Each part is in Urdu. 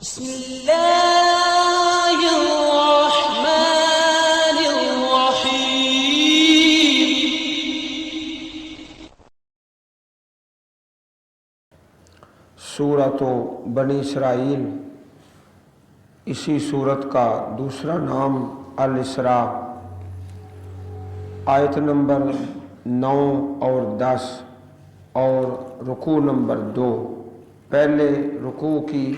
بسم الله الرحمن الرحيم. سورۃ بنی اسرائیل، اسی سورت کا دوسرا نام الاسراء، آیت نمبر 9 اور 10 اور رکوع نمبر 2۔ پہلے رکوع کی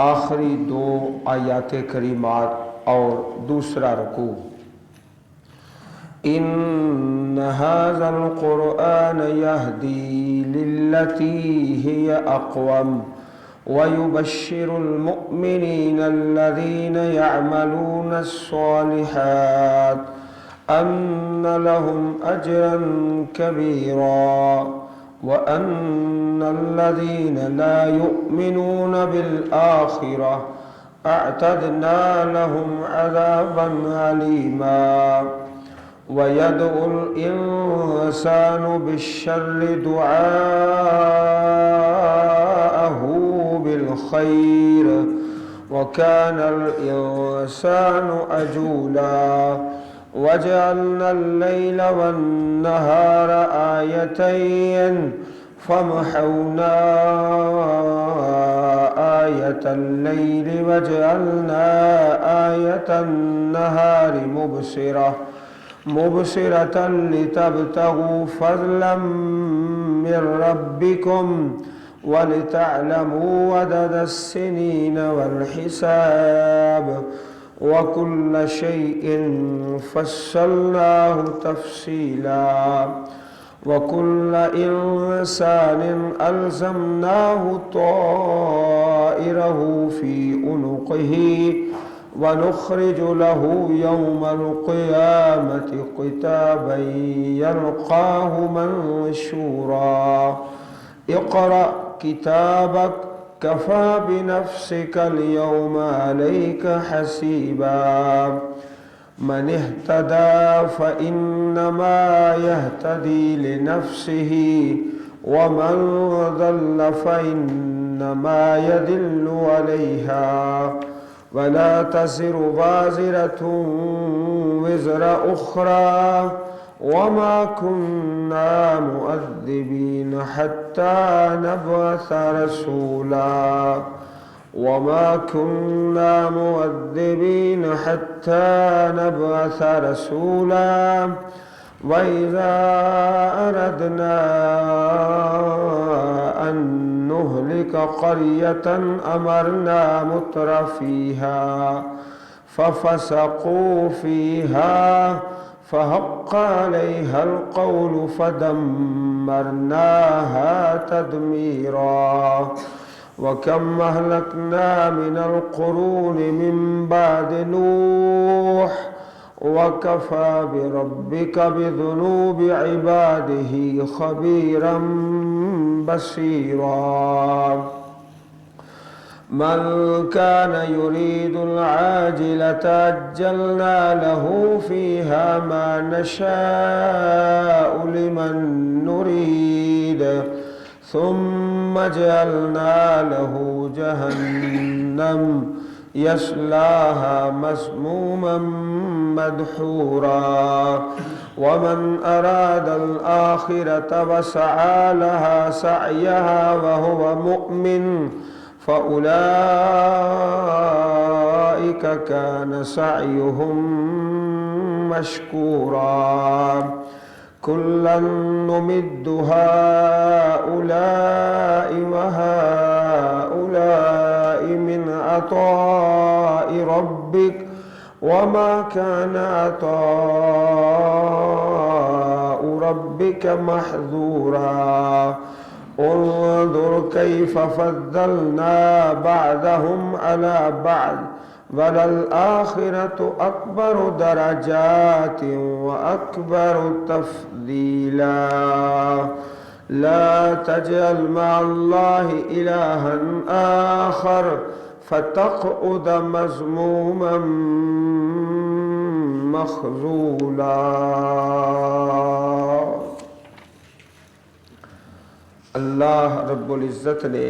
آخری 2 آیات کریمات اور دوسرا رکوع۔ ان هذا القرآن يهدي للتي هي اقوم ويبشر المؤمنين الذين يعملون الصالحات ان لهم اجرا كبيرا وان الذين لا يؤمنون بالآخرة اعتدنا لهم عذابا أليما ويدعو الإنسان بالشر دعاءه بالخير وكان الإنسان عجولا وجعلنا الليل والنهار آيتين فمحونا آية الليل وجعلنا آية النهار مبصرة لتبتغوا فضلا من ربكم ولتعلموا عدد السنين والحساب وكل شيء فصلناه تفصيلا وكل إنسان ألزمناه طائره في عنقه ونخرج له يوم القيامة كتابا يلقاه منشورا اقرأ كتابك كفى بنفسك اليوم عليك حسيبا من اهتدى فإنما يهتدي لنفسه ومن ضل فإنما يدل عليها ولا تزر وازرة وزر أخرى وما كنا مؤذبين حتى نبعث رسولا وما كنا مؤذبين حتى نبعث رسولا وإذا أردنا أن نهلك قرية أمرنا مترفيها ففسقوا فيها فحق عليها القول فدمرناها تدميرا وكم أهلكنا من القرون من بعد نوح وكفى بربك بذنوب عباده خبيرا بصيرا من كان يريد العاجلة عجلنا له فيها ما نشاء لمن نريد ثم جعلنا له جهنم يصلاها مسموما مدحورا ومن أراد الآخرة وسعى لها سعيها وهو مؤمن فأولئك كان سعيهم مشكورا كلا نمد هؤلاء وهؤلاء من عطاء ربك وما كان عطاء ربك محظورا انظر كيف فضلنا بعضهم على بعض وللآخرة أكبر درجات وأكبر تفضيلا لا تجعل مع الله إلها آخر فتقعد مذموما مخذولا۔ اللہ رب العزت نے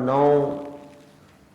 9,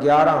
11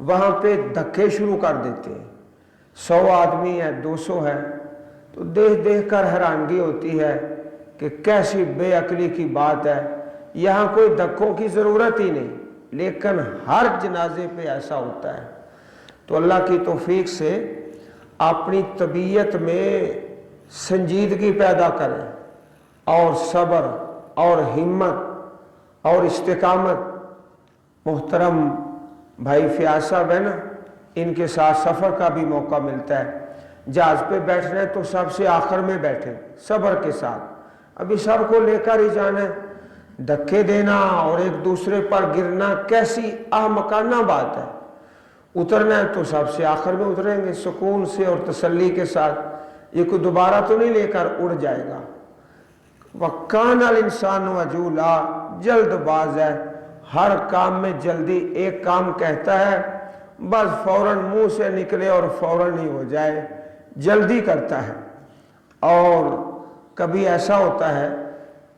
وہاں پہ دھکے شروع کر دیتے ہیں. 100 آدمی ہے، 200 ہے، تو دیکھ دیکھ کر حیرانگی ہوتی ہے کہ کیسی بے عقلی کی بات ہے. یہاں کوئی دھکوں کی ضرورت ہی نہیں، لیکن ہر جنازے پہ ایسا ہوتا ہے. تو اللہ کی توفیق سے اپنی طبیعت میں سنجیدگی پیدا کریں اور صبر اور ہمت اور استقامت. محترم بھائی فیاض صاحب ہے نا، ان کے ساتھ سفر کا بھی موقع ملتا ہے. جہاز پہ بیٹھ رہے تو سب سے آخر میں بیٹھے صبر کے ساتھ. ابھی سب کو لے کر ہی جانا ہے. دھکے دینا اور ایک دوسرے پر گرنا کیسی احمقانہ بات ہے. اترنا ہے تو سب سے آخر میں اتریں گے سکون سے اور تسلی کے ساتھ. یہ کوئی دوبارہ تو نہیں لے کر اڑ جائے گا. وَكَانَ الْإِنسَانُ عَجُولًا، جلد باز ہے، ہر کام میں جلدی. ایک کام کہتا ہے بس فوراً منہ سے نکلے اور فوراً ہی ہو جائے، جلدی کرتا ہے. اور کبھی ایسا ہوتا ہے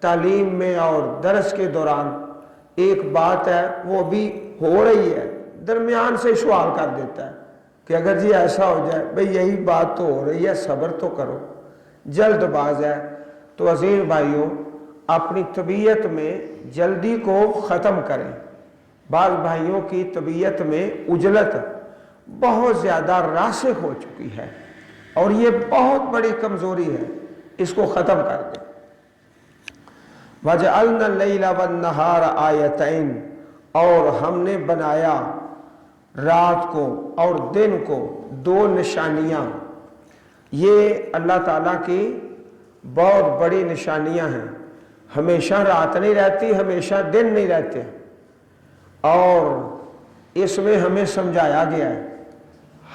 تعلیم میں اور درس کے دوران ایک بات ہے وہ بھی ہو رہی ہے، درمیان سے سوال کر دیتا ہے کہ اگر جی ایسا ہو جائے، بھئی یہی بات تو ہو رہی ہے، صبر تو کرو. جلد باز ہے. تو عزیز بھائیوں، اپنی طبیعت میں جلدی کو ختم کریں. بعض بھائیوں کی طبیعت میں عجلت بہت زیادہ راسخ ہو چکی ہے اور یہ بہت بڑی کمزوری ہے، اس کو ختم کر دیں. وَجَعَلْنَا اللَّيْلَ وَالنَّهَارَ آیَتَيْنِ، اور ہم نے بنایا رات کو اور دن کو 2 نشانیاں. یہ اللہ تعالیٰ کی بہت بڑی نشانیاں ہیں. ہمیشہ رات نہیں رہتی، ہمیشہ دن نہیں رہتے. اور اس میں ہمیں سمجھایا گیا ہے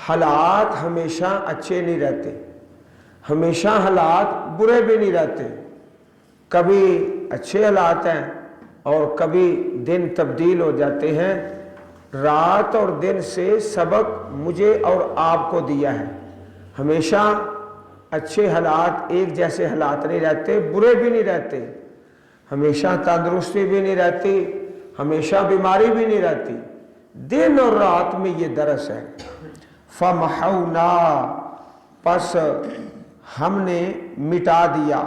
حالات ہمیشہ اچھے نہیں رہتے، ہمیشہ حالات برے بھی نہیں رہتے. کبھی اچھے حالات ہیں اور کبھی دن تبدیل ہو جاتے ہیں. رات اور دن سے سبق مجھے اور آپ کو دیا ہے. ہمیشہ اچھے حالات ایک جیسے حالات نہیں رہتے، برے بھی نہیں رہتے. ہمیشہ تندرستی بھی نہیں رہتی، ہمیشہ بیماری بھی نہیں رہتی. دن اور رات میں یہ درس ہے. فَمَحَوْنَا، پس ہم نے مٹا دیا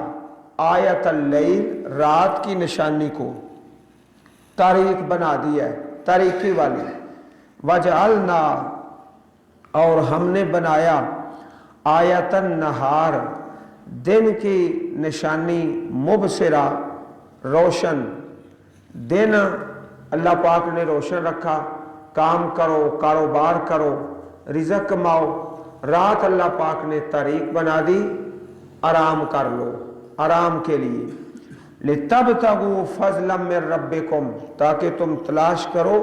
آیت اللیل، رات کی نشانی کو، تاریک بنا دیا ہے، تاریکی والی. وَجَعَلْنَا، اور ہم نے بنایا آیت النہار، دن کی نشانی، مبصرہ، روشن. دن اللہ پاک نے روشن رکھا، کام کرو، کاروبار کرو، رزق کماؤ. رات اللہ پاک نے تاریک بنا دی، آرام کر لو، آرام کے لیے. لِتَبْتَغُوا فَضْلًا مِّن رَبِّكُمْ، تاکہ تم تلاش کرو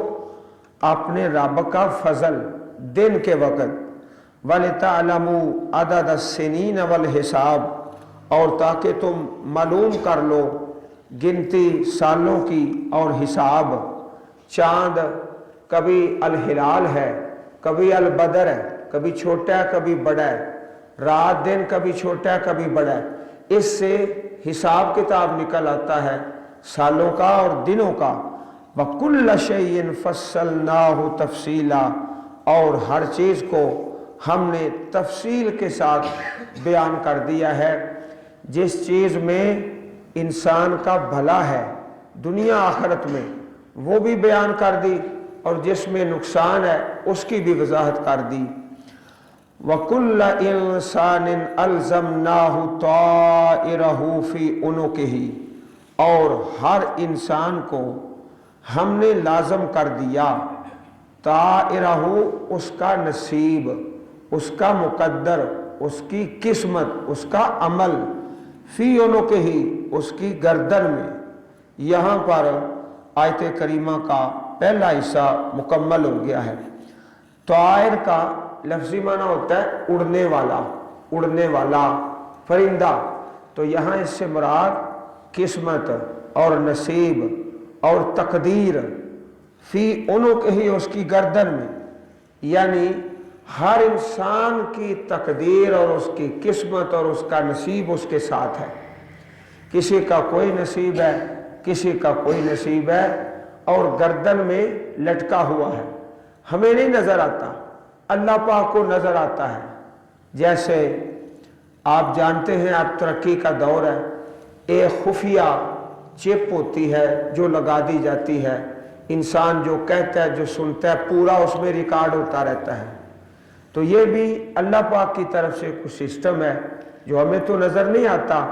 اپنے رب کا فضل دن کے وقت. وَلِتَعْلَمُوا عَدَدَ السِّنِينَ وَالْحِسَابِ، اور تاکہ تم معلوم کر لو گنتی سالوں کی اور حساب. چاند کبھی الہلال ہے، کبھی البدر ہے، کبھی چھوٹا ہے کبھی بڑا ہے. رات دن کبھی چھوٹا ہے کبھی بڑا ہے. اس سے حساب کتاب نکل آتا ہے سالوں کا اور دنوں کا. وَكُلَّ شَيْءٍ فَصَّلْنَاهُ تَفْصِيلًا، اور ہر چیز کو ہم نے تفصیل کے ساتھ بیان کر دیا ہے. جس چیز میں انسان کا بھلا ہے دنیا آخرت میں وہ بھی بیان کر دی، اور جس میں نقصان ہے اس کی بھی وضاحت کر دی. وَكُلَّ إِنسَانٍ أَلْزَمْنَاهُ طَائِرَهُ فِي عُنُقِهِ، اور ہر انسان کو ہم نے لازم کر دیا طائرہ، اس کا نصیب، اس کا مقدر، اس کی قسمت، اس کا عمل، فی عنقہ، اس کی گردن میں. یہاں پر آیت کریمہ کا پہلا حصہ مکمل ہو گیا ہے. طائر کا لفظی معنی ہوتا ہے اڑنے والا، اڑنے والا پرندہ. تو یہاں اس سے مراد قسمت اور نصیب اور تقدیر. فی عنقہ، اس کی گردن میں، یعنی ہر انسان کی تقدیر اور اس کی قسمت اور اس کا نصیب اس کے ساتھ ہے. کسی کا کوئی نصیب ہے، کسی کا کوئی نصیب ہے، اور گردن میں لٹکا ہوا ہے. ہمیں نہیں نظر آتا، اللہ پاک کو نظر آتا ہے۔ جیسے آپ جانتے ہیں اب ترقی کا دور ہے، ایک خفیہ چپ ہوتی ہے جو لگا دی جاتی ہے، انسان جو کہتا ہے جو سنتا ہے پورا اس میں ریکارڈ ہوتا رہتا ہے۔ تو یہ بھی اللہ پاک کی طرف سے کچھ سسٹم ہے جو ہمیں تو نظر نہیں آتا،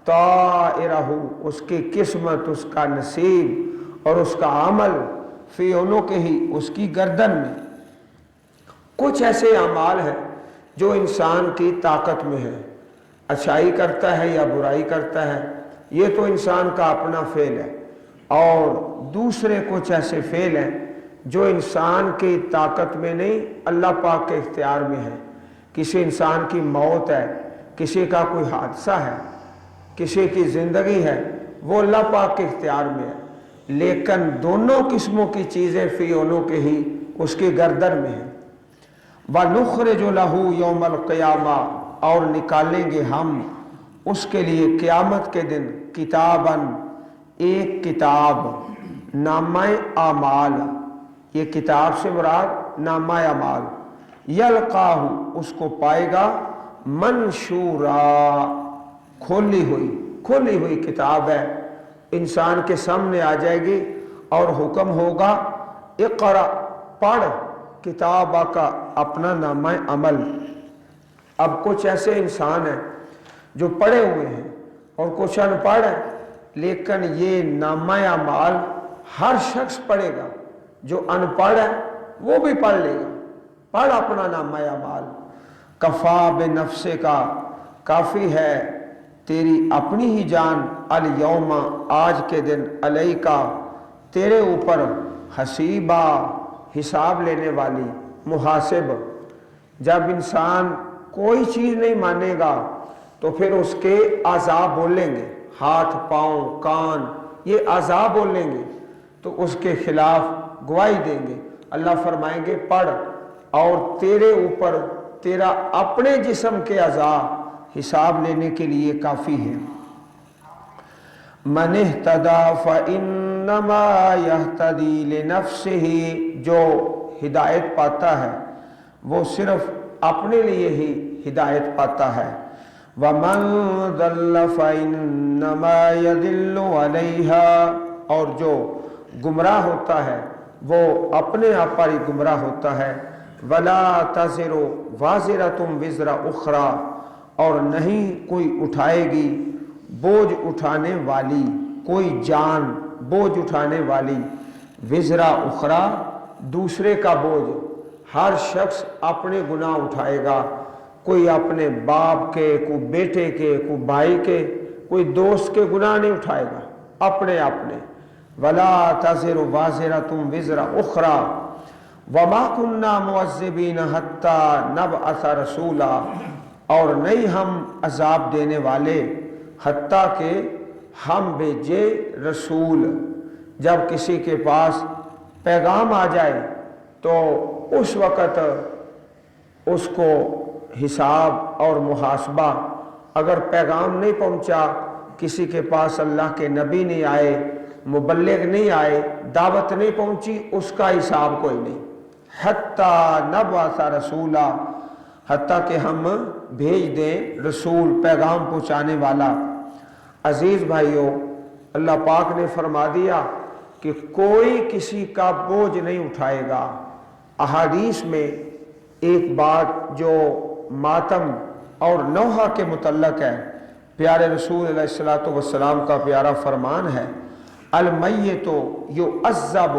طائرہ، اس کی قسمت، اس کا نصیب اور اس کا عمل فی عنقہ، اس کی گردن میں۔ کچھ ایسے اعمال ہیں جو انسان کی طاقت میں ہے، اچھائی کرتا ہے یا برائی کرتا ہے، یہ تو انسان کا اپنا فعل ہے، اور دوسرے کچھ ایسے فعل ہیں جو انسان کی طاقت میں نہیں، اللہ پاک کے اختیار میں ہے۔ کسی انسان کی موت ہے، کسی کا کوئی حادثہ ہے، کسی کی زندگی ہے، وہ اللہ پاک کے اختیار میں ہے، لیکن دونوں قسموں کی چیزیں فی عنقہ ہی، اس کی گردن میں ہیں۔ وَنُخْرِجُ لَهُ يَوْمَ الْقِيَامَةِ، اور نکالیں گے ہم اس کے لیے قیامت کے دن، کتاباً، ایک کتاب، نامہ اعمال، یہ کتاب سے مراد نامہ اعمال، یلقاہ، اس کو پائے گا، منشورا، کھولی ہوئی کتاب ہے، انسان کے سامنے آ جائے گی اور حکم ہوگا اقرا، پڑھ کتابہ کا، اپنا نامہ عمل۔ اب کچھ ایسے انسان ہیں جو پڑھے ہوئے ہیں اور کچھ ان پڑھ ہیں، لیکن یہ نامہ اعمال ہر شخص پڑھے گا، جو ان پڑھ ہے وہ بھی پڑھ لے گا، پڑھ اپنا نامہ اعمال۔ کفا بنفسے کا، کافی ہے تیری اپنی ہی جان، الیوم، آج کے دن، علیکا، تیرے اوپر، حسیبا، حساب لینے والی، محاسب۔ جب انسان کوئی چیز نہیں مانے گا تو پھر اس کے اعضاء بولیں گے، ہاتھ، پاؤں، کان، یہ اعضاء بولیں گے تو اس کے خلاف گواہی دیں گے۔ اللہ فرمائیں گے پڑھ، اور تیرے اوپر تیرا اپنے جسم کے اعضاء حساب لینے کے لیے کافی ہے۔ من اہتدی فانما یہتدی لنفسہ، جو ہدایت پاتا ہے وہ صرف اپنے لیے ہی ہدایت پاتا ہے۔ ومن ضل فانما یضل علیہا، اور جو گمراہ ہوتا ہے وہ اپنے آپ پر ہی گمراہ ہوتا ہے۔ ولا تزر وازرۃ وزر اخری، اور نہیں کوئی اٹھائے گی بوجھ اٹھانے والی، کوئی جان بوجھ اٹھانے والی، وزر اخری، دوسرے کا بوجھ۔ ہر شخص اپنے گناہ اٹھائے گا، کوئی اپنے باپ کے، کوئی بیٹے کے، کوئی بھائی کے، کوئی دوست کے گناہ نہیں اٹھائے گا، اپنے اپنے۔ ولا تزر وازرۃ وزر اخری وما كنا معذبین حتی نبعث رسولا، اور نہیں ہم عذاب دینے والے حتیٰ کہ ہم بھیجے رسول۔ جب کسی کے پاس پیغام آ جائے تو اس وقت اس کو حساب اور محاسبہ۔ اگر پیغام نہیں پہنچا، کسی کے پاس اللہ کے نبی نہیں آئے، مبلغ نہیں آئے، دعوت نہیں پہنچی، اس کا حساب کوئی نہیں۔ حتیٰ نبعث رسولا، حتیٰ کہ ہم بھیج دیں رسول، پیغام پہنچانے والا۔ عزیز بھائیوں، اللہ پاک نے فرما دیا کہ کوئی کسی کا بوجھ نہیں اٹھائے گا۔ احادیث میں ایک بات جو ماتم اور نوحہ کے متعلق ہے، پیارے رسول علیہ الصلوۃ والسلام کا پیارا فرمان ہے، المیت یعذب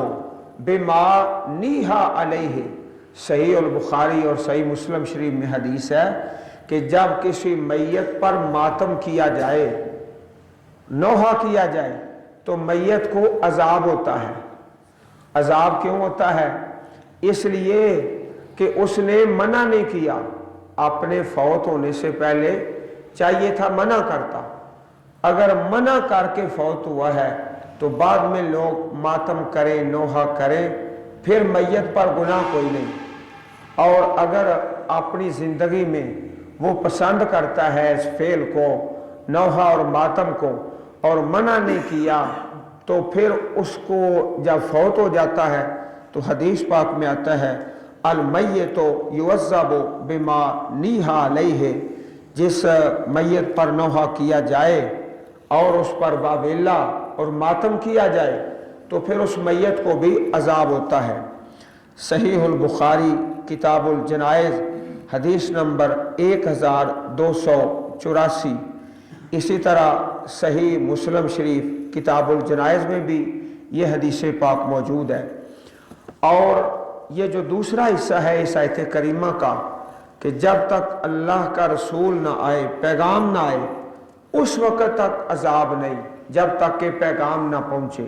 بما نیہا علیہ۔ صحیح البخاری اور صحیح مسلم شریف میں حدیث ہے کہ جب کسی میت پر ماتم کیا جائے، نوحہ کیا جائے، تو میت کو عذاب ہوتا ہے۔ عذاب کیوں ہوتا ہے؟ اس لیے کہ اس نے منع نہیں کیا، اپنے فوت ہونے سے پہلے چاہیے تھا منع کرتا۔ اگر منع کر کے فوت ہوا ہے تو بعد میں لوگ ماتم کریں، نوحہ کریں، پھر میت پر گناہ کوئی نہیں۔ اور اگر اپنی زندگی میں وہ پسند کرتا ہے اس فعل کو، نوحہ اور ماتم کو، اور منع نہیں کیا، تو پھر اس کو جب فوت ہو جاتا ہے تو حدیث پاک میں آتا ہے المیت یعذب بما نیہا علیہ، جس میت پر نوحہ کیا جائے اور اس پر واویلا اور ماتم کیا جائے تو پھر اس میت کو بھی عذاب ہوتا ہے۔ صحیح البخاری کتاب الجنائز حدیث نمبر 1284، اسی طرح صحیح مسلم شریف کتاب الجنائز میں بھی یہ حدیث پاک موجود ہے۔ اور یہ جو دوسرا حصہ ہے اس آیت کریمہ کا کہ جب تک اللہ کا رسول نہ آئے، پیغام نہ آئے، اس وقت تک عذاب نہیں، جب تک کہ پیغام نہ پہنچے۔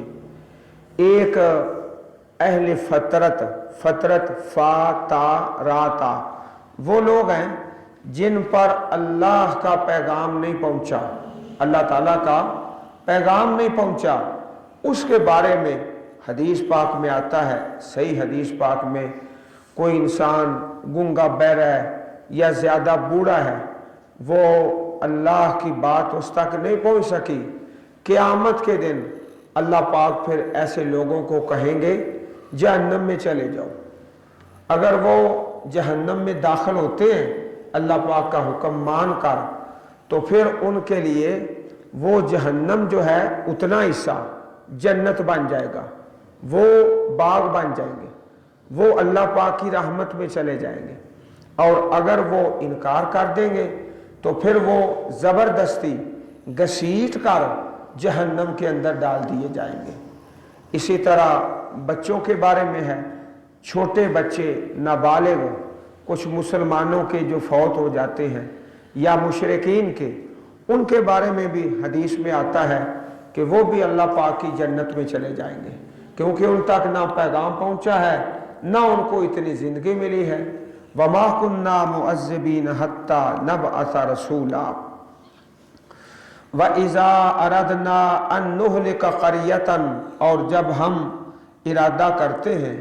ایک اہل فطرت فاتاراتا وہ لوگ ہیں جن پر اللہ کا پیغام نہیں پہنچا، اللہ تعالیٰ کا پیغام نہیں پہنچا، اس کے بارے میں حدیث پاک میں آتا ہے، صحیح حدیث پاک میں کوئی انسان گنگا بہرا ہے یا زیادہ بوڑھا ہے، وہ اللہ کی بات اس تک نہیں پہنچ سکی، قیامت کے دن اللہ پاک پھر ایسے لوگوں کو کہیں گے جہنم میں چلے جاؤ۔ اگر وہ جہنم میں داخل ہوتے ہیں اللہ پاک کا حکم مان کر تو پھر ان کے لیے وہ جہنم جو ہے اتنا حصہ جنت بن جائے گا، وہ باغ بن جائیں گے، وہ اللہ پاک کی رحمت میں چلے جائیں گے۔ اور اگر وہ انکار کر دیں گے تو پھر وہ زبردستی گھسیٹ کر جہنم کے اندر ڈال دیے جائیں گے۔ اسی طرح بچوں کے بارے میں ہے، چھوٹے بچے نابالغ کچھ مسلمانوں کے جو فوت ہو جاتے ہیں یا مشرکین کے، ان کے بارے میں بھی حدیث میں آتا ہے کہ وہ بھی اللہ پاک کی جنت میں چلے جائیں گے، کیونکہ ان تک نہ پیغام پہنچا ہے نہ ان کو اتنی زندگی ملی ہے۔ وَمَا كُنَّا مُعَذِّبِينَ حَتَّى نَبْعَثَ رَسُولًا وَإِذَا أَرَدْنَا أَن نُهْلِكَ قَرْيَةً، اور جب ہم ارادہ کرتے ہیں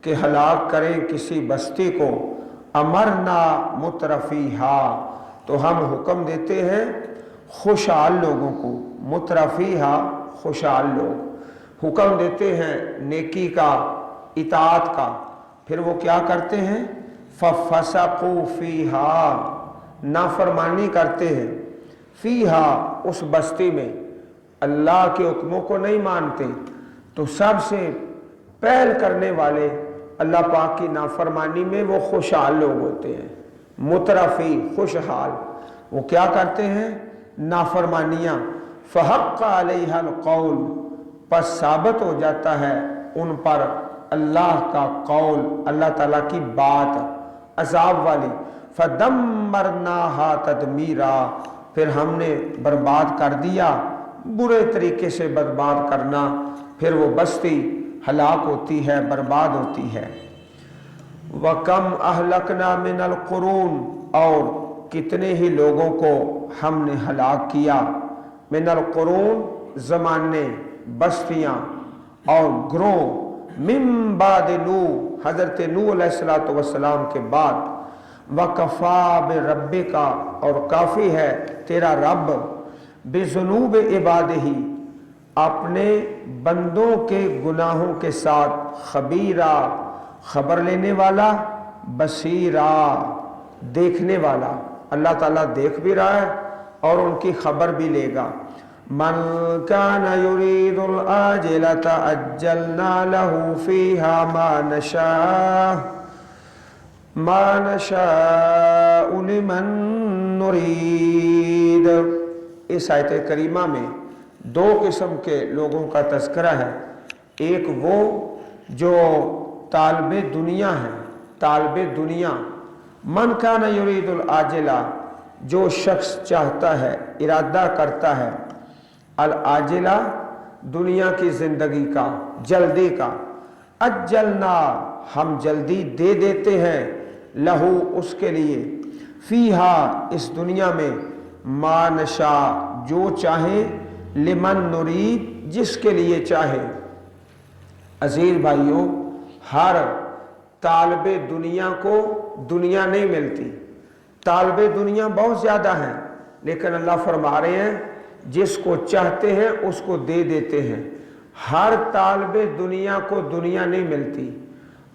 کہ ہلاک کریں کسی بستی کو، امرنا مترفیہا، تو ہم حکم دیتے ہیں خوشحال لوگوں کو، مترفیہا خوشحال لوگ، حکم دیتے ہیں نیکی کا، اطاعت کا، پھر وہ کیا کرتے ہیں فَفَسَقُوا فِيهَا، نافرمانی کرتے ہیں، فیہا اس بستی میں، اللہ کے حکموں کو نہیں مانتے، تو سب سے پہل کرنے والے اللہ پاک کی نافرمانی میں وہ خوشحال لوگ ہوتے ہیں، مترفی خوشحال، وہ کیا کرتے ہیں نافرمانیاں، فحق علیہ القول، پس ثابت ہو جاتا ہے ان پر اللہ کا قول، اللہ تعالیٰ کی بات عذاب والی، فدمرناها تدمیرا، پھر ہم نے برباد کر دیا، برے طریقے سے برباد کرنا، پھر وہ بستی ہلاک ہوتی ہے، برباد ہوتی ہے۔ وَكَمْ أَهْلَكْنَا مِنَ الْقُرُونِ، اور کتنے ہی لوگوں کو ہم نے ہلاک کیا، من القرون زمانے، بستیاں اور گروہ، من بعد نوح، حضرت نوح علیہ السلام کے بعد، وَكَفَى بِرَبِّكَ، اور کافی ہے تیرا رب، بِذُنُوبِ عِبَادِهِ، اپنے بندوں کے گناہوں کے ساتھ، خبیرہ خبر لینے والا، بصیرہ دیکھنے والا، اللہ تعالیٰ دیکھ بھی رہا ہے اور ان کی خبر بھی لے گا۔ من كان يريد العاجلة عجلنا له فيها ما نشاء لمن نريد، اس آیت کریمہ میں دو قسم کے لوگوں کا تذکرہ ہے، ایک وہ جو طالب دنیا ہے، طالب دنیا، من کان یرید العاجلہ، جو شخص چاہتا ہے، ارادہ کرتا ہے، العاجلہ دنیا کی زندگی کا، جلدی کا، اجلنا ہم جلدی دے دیتے ہیں، لہو اس کے لیے، فیہا اس دنیا میں، ما نشاء جو چاہے، لمن نرید جس کے لیے چاہے۔ عزیز بھائیوں، ہر طالب دنیا کو دنیا نہیں ملتی، طالب دنیا بہت زیادہ ہیں، لیکن اللہ فرما رہے ہیں جس کو چاہتے ہیں اس کو دے دیتے ہیں۔ ہر طالب دنیا کو دنیا نہیں ملتی،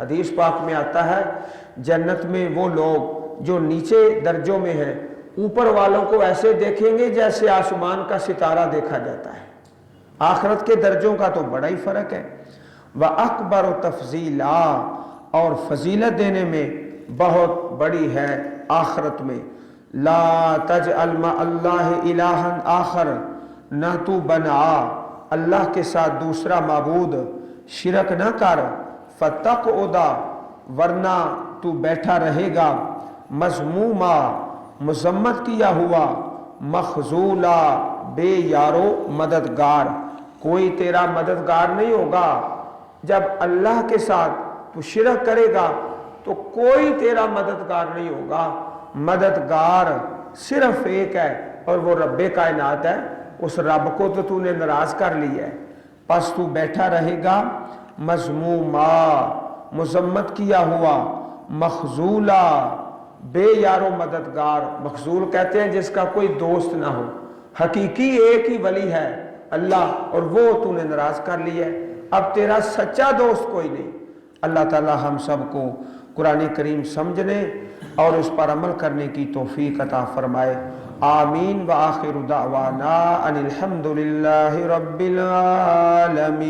حدیث پاک میں آتا ہے جنت میں وہ لوگ جو نیچے درجوں میں ہیں اوپر والوں کو ایسے دیکھیں گے جیسے آسمان کا ستارہ دیکھا جاتا ہے۔ آخرت کے درجوں کا تو بڑا ہی فرق ہے۔ وَأَكْبَرُ تَفْضِيلًا، اور فضیلت دینے میں بہت بڑی ہے آخرت میں۔ لا تجعل مع اللہ الہا آخر، نہ تو بنا اللہ کے ساتھ دوسرا معبود شرک نہ کر، فَتَقْعُدَ، ورنہ تو بیٹھا رہے گا، مذموما، مذمت کیا ہوا، مخذولا، بے یارو مددگار، کوئی تیرا مددگار نہیں ہوگا۔ جب اللہ کے ساتھ تو شرک کرے گا تو کوئی تیرا مددگار نہیں ہوگا، مددگار صرف ایک ہے اور وہ رب کائنات ہے۔ اس رب کو تو نے ناراض کر لی ہے، پس تو بیٹھا رہے گا مذموما، مذمت کیا ہوا، مخذولا، بے یارو مددگار۔ مخذول کہتے ہیں جس کا کوئی دوست نہ ہو، حقیقی ایک ہی ولی ہے اللہ، اور وہ تو نے ناراض کر لی ہے، اب تیرا سچا دوست کوئی نہیں۔ اللہ تعالی ہم سب کو قرآن کریم سمجھنے اور اس پر عمل کرنے کی توفیق عطا فرمائے، آمین۔ وآخر دعوانا ان الحمد للہ رب العالمین۔